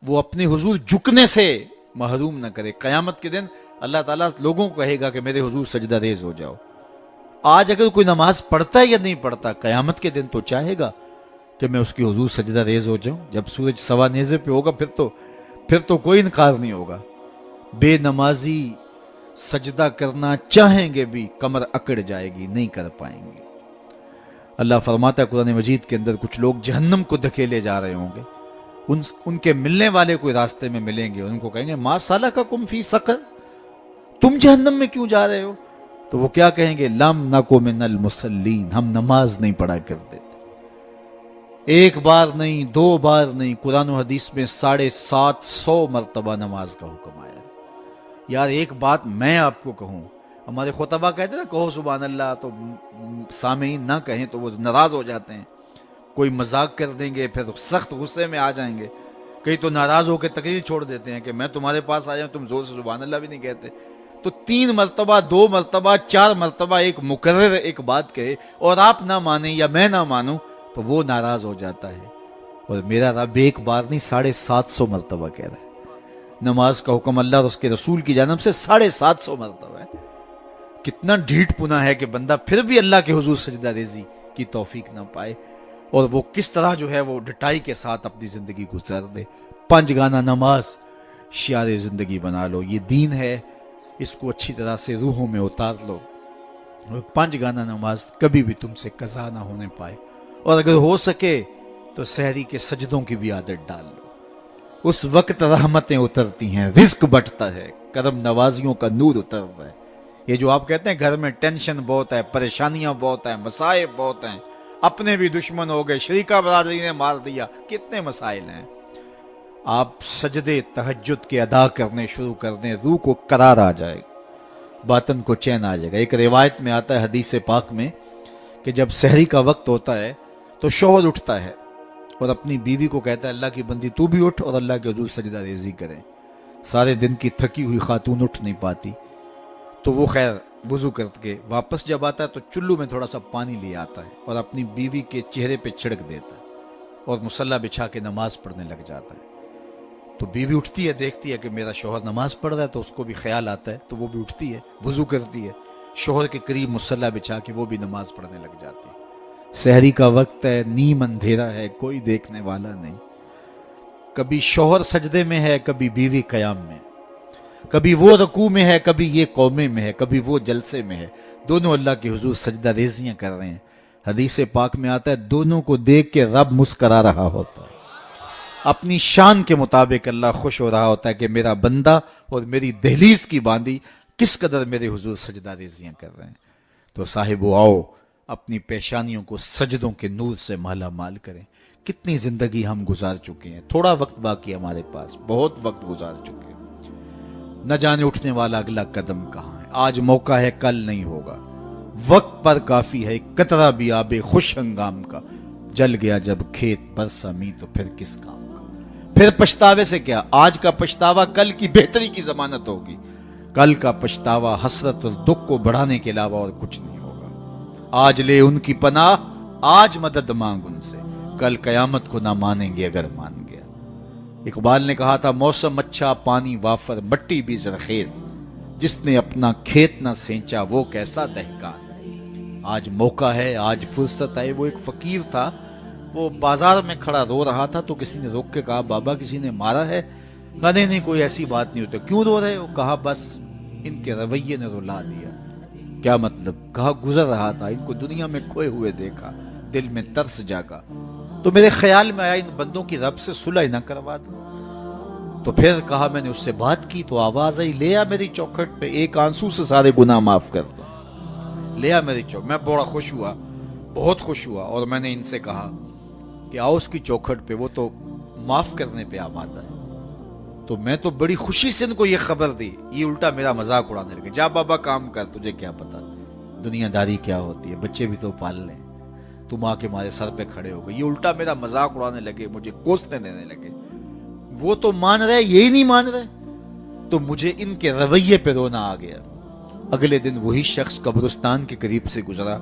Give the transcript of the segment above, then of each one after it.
وہ اپنے حضور جھکنے سے محروم نہ کرے. قیامت کے دن اللہ تعالیٰ لوگوں کو کہے گا کہ میرے حضور سجدہ ریز ہو جاؤ. آج اگر کوئی نماز پڑھتا ہے یا نہیں پڑھتا، قیامت کے دن تو چاہے گا کہ میں اس کی حضور سجدہ ریز ہو جاؤں. جب سورج سوا نیزے پہ ہوگا پھر تو کوئی انکار نہیں ہوگا. بے نمازی سجدہ کرنا چاہیں گے بھی کمر اکڑ جائے گی، نہیں کر پائیں گے. اللہ فرماتا ہے قرآن مجید کے اندر کچھ لوگ جہنم کو دھکیلے جا رہے ہوں گے. ان کے ملنے والے کوئی راستے میں ملیں گے، ان کو کہیں گے ما سلککم فی سقر، تم جہنم میں کیوں جا رہے ہو؟ تو وہ کیا کہیں گے؟ لم نکو من المصلین، ہم نماز نہیں پڑھا کرتے تھے. ایک بار نہیں، دو بار نہیں، قرآن و حدیث میں 750 مرتبہ نماز کا حکم آیا. یار ایک بات میں آپ کو کہوں، ہمارے خطبہ کہتے ہیں نا کہو سبحان اللہ، تو سامعین نہ کہیں تو وہ ناراض ہو جاتے ہیں. کوئی مذاق کر دیں گے پھر سخت غصے میں آ جائیں گے. کئی تو ناراض ہو کے تقریر چھوڑ دیتے ہیں کہ میں تمہارے پاس آیا ہوں، تم زور سے سبحان اللہ بھی نہیں کہتے. تو 3 مرتبہ، 2 مرتبہ، 4 مرتبہ ایک مکرر ایک بات کہے اور آپ نہ مانیں یا میں نہ مانوں تو وہ ناراض ہو جاتا ہے. اور میرا رب ایک بار نہیں 750 مرتبہ کہہ رہا ہے. نماز کا حکم اللہ اور اس کے رسول کی جانب سے 750 مرتبہ ہے. کتنا ڈھیٹ پنا ہے کہ بندہ پھر بھی اللہ کے حضور سجدہ ریزی کی توفیق نہ پائے، اور وہ کس طرح جو ہے وہ ڈٹائی کے ساتھ اپنی زندگی گزار دے. 5 گانا نماز شعار زندگی بنا لو. یہ دین ہے، اس کو اچھی طرح سے روحوں میں اتار لو. 5 گانا نماز کبھی بھی تم سے قضا نہ ہونے پائے. اور اگر ہو سکے تو سحری کے سجدوں کی بھی عادت ڈال لو. اس وقت رحمتیں اترتی ہیں، رزق بٹتا ہے، کرم نوازیوں کا نور اترتا ہے. یہ جو آپ کہتے ہیں گھر میں ٹینشن بہت ہے، پریشانیاں بہت ہیں، مسائل بہت ہیں، اپنے بھی دشمن ہو گئے، شریکہ برادری نے مار دیا، کتنے مسائل ہیں. آپ سجدے تہجد کے ادا کرنے شروع کر دیں، روح کو قرار آ جائے گا، باطن کو چین آ جائے گا. ایک روایت میں آتا ہے حدیث پاک میں کہ جب سحری کا وقت ہوتا ہے تو شوہر اٹھتا ہے اور اپنی بیوی کو کہتا ہے اللہ کی بندی تو بھی اٹھ اور اللہ کے حضور سجدہ ریزی کریں. سارے دن کی تھکی ہوئی خاتون اٹھ نہیں پاتی، تو وہ خیر وضو کر کے واپس جب آتا ہے تو چلو میں تھوڑا سا پانی لے آتا ہے اور اپنی بیوی کے چہرے پہ چھڑک دیتا ہے اور مصلی بچھا کے نماز پڑھنے لگ جاتا ہے. تو بیوی اٹھتی ہے، دیکھتی ہے کہ میرا شوہر نماز پڑھ رہا ہے، تو اس کو بھی خیال آتا ہے، تو وہ بھی اٹھتی ہے، وضو کرتی ہے، شوہر کے قریب مصلی بچھا کے وہ بھی نماز پڑھنے لگ جاتی ہے. سحری کا وقت ہے، نیم اندھیرا ہے، کوئی دیکھنے والا نہیں. کبھی شوہر سجدے میں ہے، کبھی بیوی قیام میں، کبھی وہ رکوع میں ہے، کبھی یہ قومے میں ہے، کبھی وہ جلسے میں ہے. دونوں اللہ کے حضور سجدہ ریزیاں کر رہے ہیں. حدیث پاک میں آتا ہے دونوں کو دیکھ کے رب مسکرا رہا ہوتا ہے. اپنی شان کے مطابق اللہ خوش ہو رہا ہوتا ہے کہ میرا بندہ اور میری دہلیز کی باندی کس قدر میرے حضور سجدہ ریزیاں کر رہے ہیں. تو صاحبو آؤ اپنی پیشانیوں کو سجدوں کے نور سے مالا مال کریں. کتنی زندگی ہم گزار چکے ہیں، تھوڑا وقت باقی ہمارے پاس، بہت وقت گزار چکے ہیں. نہ جانے اٹھنے والا اگلا قدم کہاں ہے. آج موقع ہے، کل نہیں ہوگا. وقت پر کافی ہے قطرہ بھی آب خوش ہنگام کا. جل گیا جب کھیت برسا می تو پھر کس کام کا. پھر پچھتاوے سے کیا، آج کا پچھتاوا کل کی بہتری کی ضمانت ہوگی. کل کا پچھتاوا حسرت اور دکھ کو بڑھانے کے علاوہ اور کچھ نہیں ہوگا. آج لے ان کی پناہ، آج مدد مانگ ان سے، کل قیامت کو نہ مانیں گے اگر مان گیا. اقبال نے کہا تھا موسم اچھا پانی وافر مٹی بھی زرخیز، جس نے اپنا کھیت نہ سینچا وہ کیسا دہقان. آج موقع ہے، آج فرصت ہے. وہ ایک فقیر تھا، وہ بازار میں کھڑا رو رہا تھا تو کسی نے روک کے کہا بابا کسی نے مارا ہے؟ کہا نہیں کوئی ایسی بات نہیں ہوتی. کیوں رو رہے ہو؟ کہا بس ان کے رویے نے رلا دیا. کیا مطلب؟ کہا گزر رہا تھا، ان کو دنیا میں کھوئے ہوئے دیکھا، دل میں ترس جاگا، تو میرے خیال میں آیا ان بندوں کی رب سے صلح نہ کروا دوں. تو پھر کہا میں نے اس سے بات کی تو آواز آئی لے آ میری چوکھٹ پہ، ایک آنسو سے سارے گناہ معاف کر دو. لے آ میری چوکھٹ. میں بڑا خوش ہوا، بہت خوش ہوا، اور میں نے ان سے کہا کہ آؤ اس کی چوکھٹ پہ، وہ تو معاف کرنے پہ آمادہ ہے. تو میں تو بڑی خوشی سے ان کو یہ خبر دی. یہ الٹا میرا مذاق اڑانے لگے، جا بابا کام کر، تجھے کیا پتا دنیا داری کیا ہوتی ہے، بچے بھی تو پال لیں، تم آ کے ہمارے سر پہ کھڑے ہو گئے. یہ الٹا میرا مذاق اڑانے لگے، مجھے کوسنے دینے لگے. وہ تو مان رہے، یہی نہیں مان رہے. تو مجھے ان کے رویے پہ رونا آ گیا. اگلے دن وہی شخص قبرستان کے قریب سے گزرا،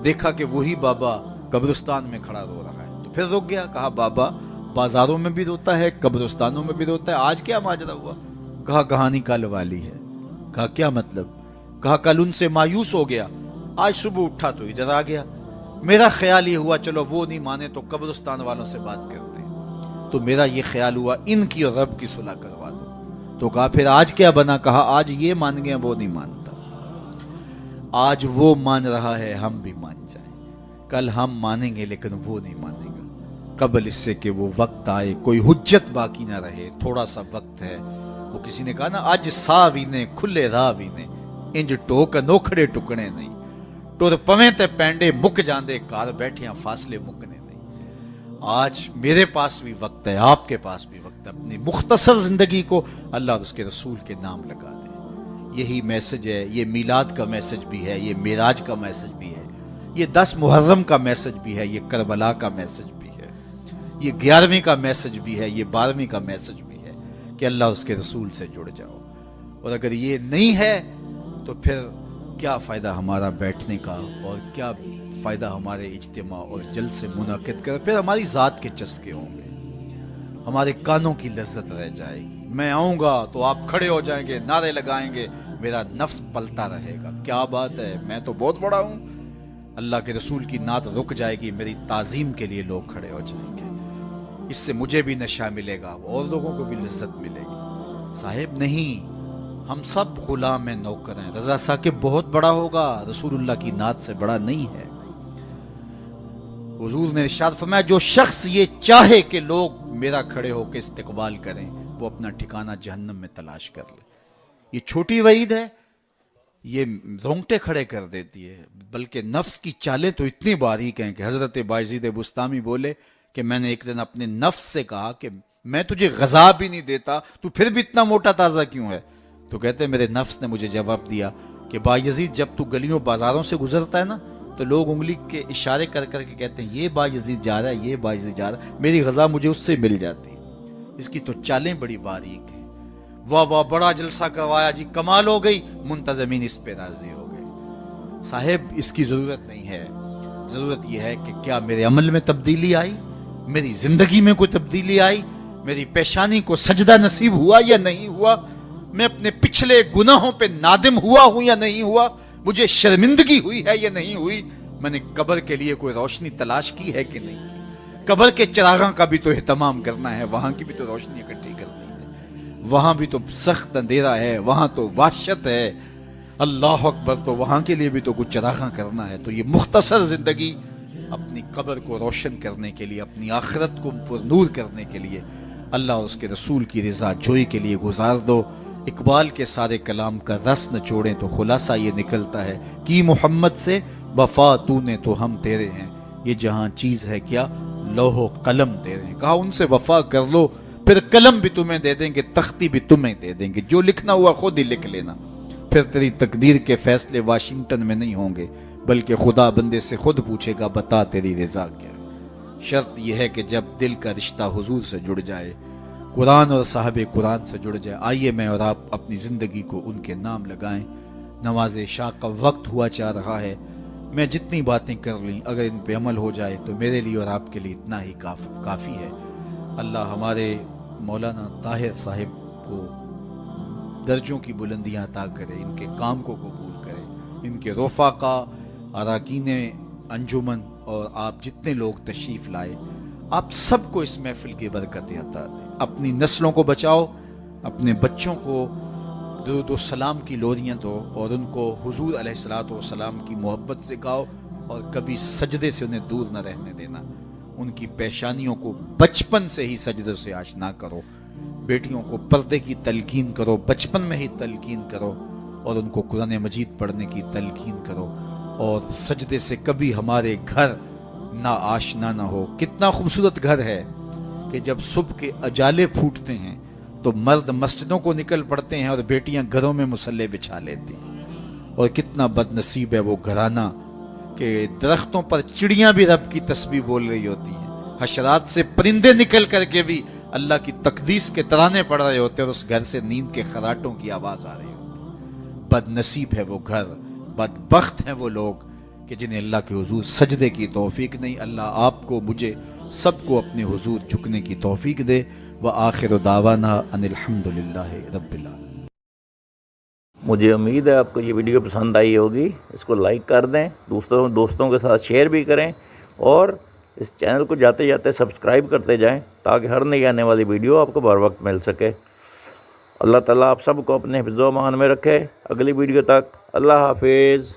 دیکھا کہ وہی بابا قبرستان میں کھڑا رو رہا ہے. تو پھر رک گیا، کہا بابا بازاروں میں بھی روتا ہے، قبرستانوں میں بھی روتا ہے. آج کیا ماجرا ہوا؟ کہا کہانی کل والی ہے. کہا کیا مطلب؟ کہا کل ان سے مایوس ہو گیا، آج صبح اٹھا تو ادھر آ گیا. میرا خیال یہ ہوا چلو وہ نہیں مانے تو قبرستان والوں سے بات کرتے ہیں. تو میرا یہ خیال ہوا ان کی اور رب کی صلح کروا دو. تو کہا پھر آج کیا بنا؟ کہا آج یہ مان گیا وہ نہیں مانتا. آج وہ مان رہا ہے ہم بھی مان جائیں. کل ہم مانیں گے لیکن وہ نہیں مانے گا. قبل اس سے کہ وہ وقت آئے، کوئی حجت باقی نہ رہے، تھوڑا سا وقت ہے. وہ کسی نے کہا نا اج سا بھی نے کھلے راہ بھی نے انج ٹوک نوکھڑے ٹکنے نہیں. ٹر پویں تے پینڈے مک جاندے کار بیٹھیاں فاصلے مکنے نہیں. آج میرے پاس بھی وقت ہے، آپ کے پاس بھی وقت ہے. اپنی مختصر زندگی کو اللہ اور اس کے رسول کے نام لگا دیں. یہی میسج ہے. یہ میلاد کا میسج بھی ہے، یہ معراج کا میسج بھی ہے، یہ 10 محرم کا میسج بھی ہے، یہ کربلا کا میسج بھی ہے، یہ 11ویں کا میسج بھی ہے، یہ 12ویں کا میسج بھی ہے کہ اللہ اور اس کے رسول سے جڑ جاؤ. اور اگر یہ نہیں ہے تو پھر کیا فائدہ ہمارا بیٹھنے کا، اور کیا فائدہ ہمارے اجتماع اور جلسے منعقد کر. پھر ہماری ذات کے چسکے ہوں گے، ہمارے کانوں کی لذت رہ جائے گی. میں آؤں گا تو آپ کھڑے ہو جائیں گے، نعرے لگائیں گے، میرا نفس پلتا رہے گا کیا بات ہے میں تو بہت بڑا ہوں. اللہ کے رسول کی نعت رک جائے گی، میری تعظیم کے لیے لوگ کھڑے ہو جائیں گے. اس سے مجھے بھی نشہ ملے گا اور لوگوں کو بھی لذت ملے گی. صاحب نہیں، ہم سب غلام ہیں، نوکر ہیں. رضا ثاقب بہت بڑا ہوگا، رسول اللہ کی نعت سے بڑا نہیں ہے. حضور نے ارشاد فرمایا جو شخص یہ چاہے کہ لوگ میرا کھڑے ہو کے استقبال کریں وہ اپنا ٹھکانہ جہنم میں تلاش کر لے. یہ چھوٹی وعید ہے، یہ رونگٹے کھڑے کر دیتی ہے. بلکہ نفس کی چالیں تو اتنی باریک ہیں کہ حضرت بایزید بستامی بولے کہ میں نے ایک دن اپنے نفس سے کہا کہ میں تجھے غذا بھی نہیں دیتا، تو پھر بھی اتنا موٹا تازہ کیوں ہے؟ تو کہتے ہیں میرے نفس نے مجھے جواب دیا کہ بایزید جب تو گلیوں بازاروں سے گزرتا ہے نا تو لوگ انگلی کے اشارے کر کر کے کہتے ہیں یہ بایزید جا رہا ہے، یہ بایزید جا رہا ہے. میری غذا مجھے اس سے مل جاتی. اس کی تو چالیں بڑی باریک ہیں. واہ واہ بڑا جلسہ کروایا جی، کمال ہو گئی، منتظمین اس پہ راضی ہو گئے. صاحب اس کی ضرورت نہیں ہے. ضرورت یہ ہے کہ کیا میرے عمل میں تبدیلی آئی، میری زندگی میں کوئی تبدیلی آئی، میری پیشانی کو سجدہ نصیب ہوا یا نہیں ہوا، میں اپنے پچھلے گناہوں پہ نادم ہوا ہوں یا نہیں ہوا، مجھے شرمندگی ہوئی ہے یا نہیں ہوئی، میں نے قبر کے لیے کوئی روشنی تلاش کی ہے کہ نہیں کی. قبر کے چراغاں کا بھی تو اہتمام کرنا ہے، وہاں کی بھی تو روشنی اکٹھی کرنی ہے. وہاں بھی تو سخت اندھیرا ہے، وہاں تو وحشت ہے. اللہ اکبر، تو وہاں کے لیے بھی تو کچھ چراغاں کرنا ہے. تو یہ مختصر زندگی اپنی قبر کو روشن کرنے کے لیے، اپنی آخرت کو پر نور کرنے کے لیے، اللہ اور اس کے رسول کی رضا جوئی کے لیے گزار دو. اقبال کے سارے کلام کا رس نہ چھوڑیں تو خلاصہ یہ نکلتا ہے کہ محمد سے وفا تو نے تو ہم تیرے ہیں، یہ جہاں چیز ہے کیا لوح و قلم تیرے ہیں. کہا ان سے وفا کر لو، پھر قلم بھی تمہیں دے دیں گے، تختی بھی تمہیں دے دیں گے، جو لکھنا ہوا خود ہی لکھ لینا. پھر تیری تقدیر کے فیصلے واشنگٹن میں نہیں ہوں گے، بلکہ خدا بندے سے خود پوچھے گا بتا تیری رضا کیا ہے. شرط یہ ہے کہ جب دل کا رشتہ حضور سے جڑ جائے، قرآن اور صاحب قرآن سے جڑ جائے. آئیے میں اور آپ اپنی زندگی کو ان کے نام لگائیں. نماز عشاء کا وقت ہوا چاہ رہا ہے. میں جتنی باتیں کر لیں اگر ان پہ عمل ہو جائے تو میرے لیے اور آپ کے لیے اتنا ہی کافی ہے. اللہ ہمارے مولانا طاہر صاحب کو درجوں کی بلندیاں عطا کرے، ان کے کام کو قبول کرے، ان کے رفقا، اراکین انجمن اور آپ جتنے لوگ تشریف لائے، آپ سب کو اس محفل کی برکتیں عطا دیں. اپنی نسلوں کو بچاؤ، اپنے بچوں کو درود و سلام کی لوریاں دو اور ان کو حضور علیہ الصلوۃ والسلام کی محبت سکھاؤ، اور کبھی سجدے سے انہیں دور نہ رہنے دینا. ان کی پیشانیوں کو بچپن سے ہی سجدے سے آشنا کرو. بیٹیوں کو پردے کی تلقین کرو، بچپن میں ہی تلقین کرو، اور ان کو قرآن مجید پڑھنے کی تلقین کرو. اور سجدے سے کبھی ہمارے گھر نا آشنا نہ ہو. کتنا خوبصورت گھر ہے کہ جب صبح کے اجالے پھوٹتے ہیں تو مرد مسجدوں کو نکل پڑتے ہیں اور بیٹیاں گھروں میں مصلے بچھا لیتی ہیں. اور کتنا بد نصیب ہے وہ گھرانہ کہ درختوں پر چڑیاں بھی رب کی تسبیح بول رہی ہوتی ہیں، حشرات سے پرندے نکل کر کے بھی اللہ کی تقدیس کے ترانے پڑھ رہے ہوتے ہیں، اور اس گھر سے نیند کے خراٹوں کی آواز آ رہی ہوتی. بد نصیب ہے وہ گھر، بدبخت ہیں وہ لوگ کہ جنہیں اللہ کے حضور سجدے کی توفیق نہیں. اللہ آپ کو مجھے سب کو اپنے حضور جھکنے کی توفیق دے. وآخر دعوانا ان الحمدللہ رب العالمین. مجھے امید ہے آپ کو یہ ویڈیو پسند آئی ہوگی. اس کو لائک کر دیں, دوستوں کے ساتھ شیئر بھی کریں, اور اس چینل کو جاتے جاتے سبسکرائب کرتے جائیں تاکہ ہر نئی آنے والی ویڈیو آپ کو بر وقت مل سکے. اللہ تعالیٰ آپ سب کو اپنے حفظ و امان میں رکھے. اگلی ویڈیو تک اللہ حافظ.